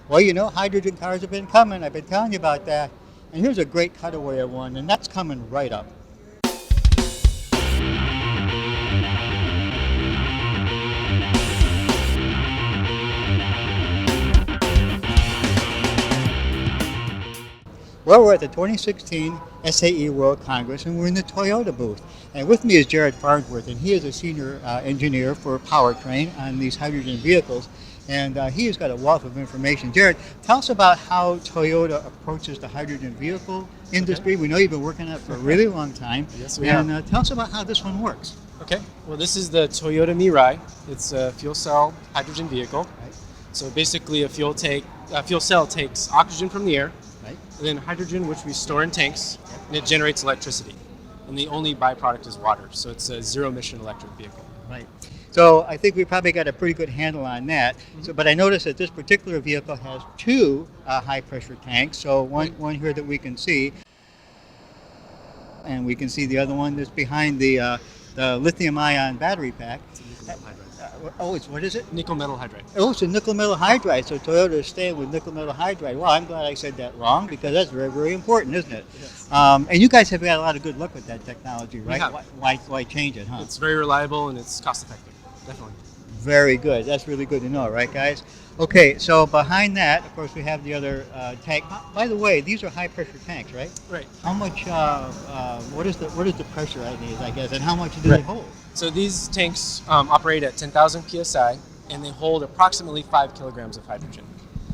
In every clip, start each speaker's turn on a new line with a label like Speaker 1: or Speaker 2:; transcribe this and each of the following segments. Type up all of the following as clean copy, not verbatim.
Speaker 1: Well, hydrogen cars have been coming. I've been telling you about that. And here's a great cutaway of one, and that's coming right up. Well, we're at the 2016 SAE World Congress, and we're in the Toyota booth. And with me is Jared Farnsworth, and he is a senior engineer for powertrain on these hydrogen vehicles. And he has got a wealth of information. Jared, tell us about how Toyota approaches the hydrogen vehicle industry.
Speaker 2: Okay.
Speaker 1: We know you've been working on it for a really long time.
Speaker 2: Yes, we have.
Speaker 1: And tell us about how this one works.
Speaker 2: Okay. Well, this is the Toyota Mirai. It's a fuel cell hydrogen vehicle.
Speaker 1: Right.
Speaker 2: So basically, a fuel cell takes oxygen from the air,
Speaker 1: Right.
Speaker 2: and then hydrogen, which we store in tanks, and it generates electricity. And the only byproduct is water. So it's a zero-emission electric vehicle.
Speaker 1: Right. So I think we probably got a pretty good handle on that. So, but I noticed that this particular vehicle has two high-pressure tanks. So one here that we can see, and we can see the other one that's behind the lithium-ion battery pack.
Speaker 2: It's a nickel metal hydride.
Speaker 1: What is it?
Speaker 2: Nickel metal hydride.
Speaker 1: Oh, it's a nickel metal hydride. So Toyota is staying with nickel metal hydride. Well, I'm glad I said that wrong because that's very, very important, isn't it?
Speaker 2: Yes.
Speaker 1: And you guys have had a lot of good luck with that technology, right?
Speaker 2: We have.
Speaker 1: Why change it, huh?
Speaker 2: It's very reliable and it's cost-effective. Definitely.
Speaker 1: Very good. That's really good to know, right, guys? Okay, so behind that, of course, we have the other tank. By the way, these are high-pressure tanks, right?
Speaker 2: Right.
Speaker 1: How much? What is the pressure I need, I guess, and how much do they hold?
Speaker 2: So these tanks operate at 10,000 psi, and they hold approximately 5 kilograms of hydrogen.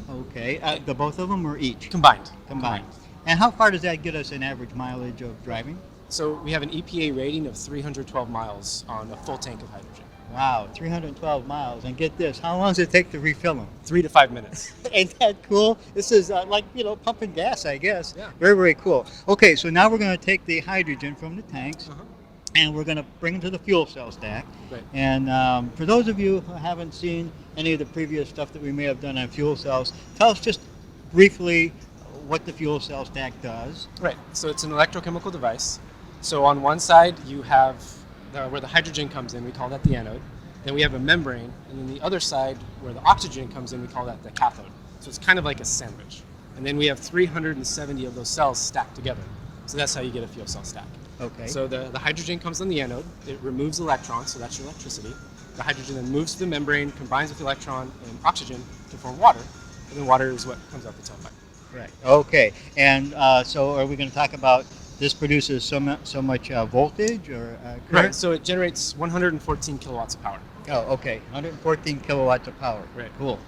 Speaker 1: Okay, the both of them or each?
Speaker 2: Combined.
Speaker 1: And how far does that get us in average mileage of driving?
Speaker 2: So we have an EPA rating of 312 miles on a full tank of hydrogen.
Speaker 1: Wow, 312 miles. And get this, how long does it take to refill them?
Speaker 2: 3 to 5 minutes.
Speaker 1: Ain't that cool? This is like, pumping gas, I guess.
Speaker 2: Yeah.
Speaker 1: Very, very cool. Okay, so now we're going to take the hydrogen from the tanks, and we're going to bring it to the fuel cell stack.
Speaker 2: Right.
Speaker 1: And for those of you who haven't seen any of the previous stuff that we may have done on fuel cells, tell us just briefly what the fuel cell stack does.
Speaker 2: Right. So it's an electrochemical device. So on one side you have where the hydrogen comes in, we call that the anode. Then we have a membrane, and then the other side where the oxygen comes in, we call that the cathode. So it's kind of like a sandwich. And then we have 370 of those cells stacked together. So that's how you get a fuel cell stack.
Speaker 1: Okay.
Speaker 2: So the hydrogen comes on the anode, it removes electrons, so that's your electricity. The hydrogen then moves to the membrane, combines with the electron and oxygen to form water, and then water is what comes out the tailpipe.
Speaker 1: Right. Okay. And so are we going to talk about this produces so much voltage or current?
Speaker 2: Right, so it generates 114 kilowatts of power.
Speaker 1: Oh, okay. 114 kilowatts of power.
Speaker 2: Right.
Speaker 1: Cool.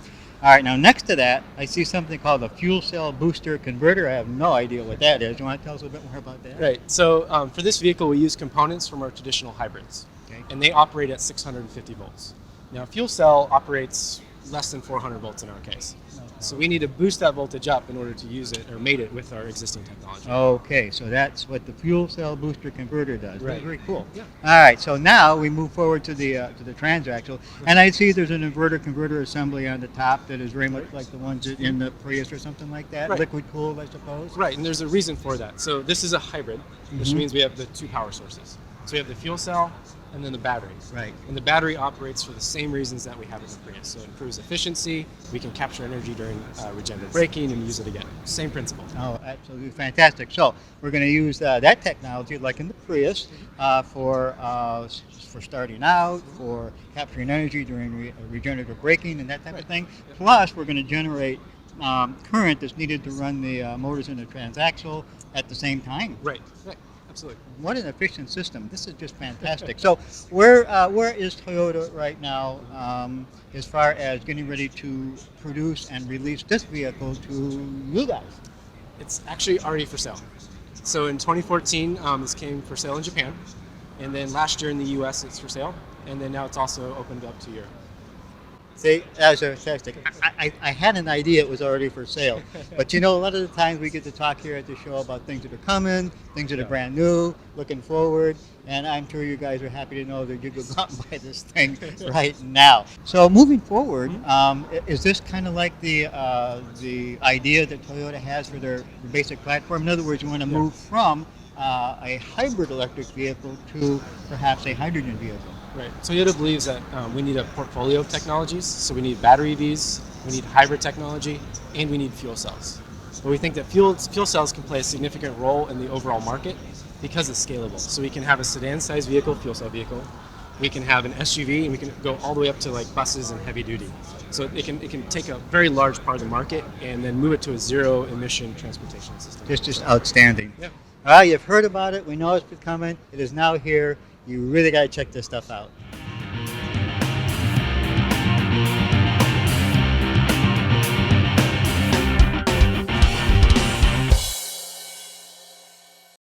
Speaker 1: All right. Now, next to that, I see something called a fuel cell booster converter. I have no idea what that is. You want to tell us a little bit more about that?
Speaker 2: Right. So for this vehicle, we use components from our traditional hybrids,
Speaker 1: Okay.
Speaker 2: and they operate at 650 volts. Now, a fuel cell operates less than 400 volts in our case. So we need to boost that voltage up in order to use it or mate it with our existing technology.
Speaker 1: Okay, so that's what the fuel cell booster converter does.
Speaker 2: Right.
Speaker 1: That's very cool.
Speaker 2: Yeah.
Speaker 1: All right, so now we move forward to the transaxle, and I see there's an inverter converter assembly on the top that is very much like the ones in the Prius or something like that,
Speaker 2: Right.
Speaker 1: liquid cooled, I suppose.
Speaker 2: Right, and there's a reason for that. So this is a hybrid, which means we have the two power sources. So we have the fuel cell and then the battery.
Speaker 1: Right.
Speaker 2: And the battery operates for the same reasons that we have in the Prius. So it improves efficiency, we can capture energy during regenerative braking and use it again. Same principle.
Speaker 1: Oh, absolutely fantastic. So we're going to use that technology, like in the Prius, for starting out, for capturing energy during regenerative braking and that type of thing. Plus, we're going to generate current that's needed to run the motors in the transaxle at the same time.
Speaker 2: Right, right, absolutely.
Speaker 1: What an efficient system. This is just fantastic. So where is Toyota right now as far as getting ready to produce and release this vehicle to you guys?
Speaker 2: It's actually already for sale. So in 2014, this came for sale in Japan. And then last year in the US, it's for sale. And then now it's also opened up to Europe.
Speaker 1: See, that's fantastic. I had an idea it was already for sale. But a lot of the times we get to talk here at the show about things that are coming, things that are brand new, looking forward, and I'm sure you guys are happy to know that you can go out and buy this thing right now. So moving forward, is this kind of like the idea that Toyota has for their basic platform? In other words, you want to move from a hybrid electric vehicle to perhaps a hydrogen vehicle?
Speaker 2: Right. Toyota believes that we need a portfolio of technologies. So we need battery EVs, we need hybrid technology, and we need fuel cells. But we think that fuel cells can play a significant role in the overall market because it's scalable. So we can have a sedan-sized vehicle, fuel cell vehicle. We can have an SUV, and we can go all the way up to like buses and heavy duty. So it can take a very large part of the market and then move it to a zero-emission transportation system.
Speaker 1: Just outstanding.
Speaker 2: Yeah.
Speaker 1: All right, you've heard about it. We know it's been coming. It is now here. You really got to check this stuff out.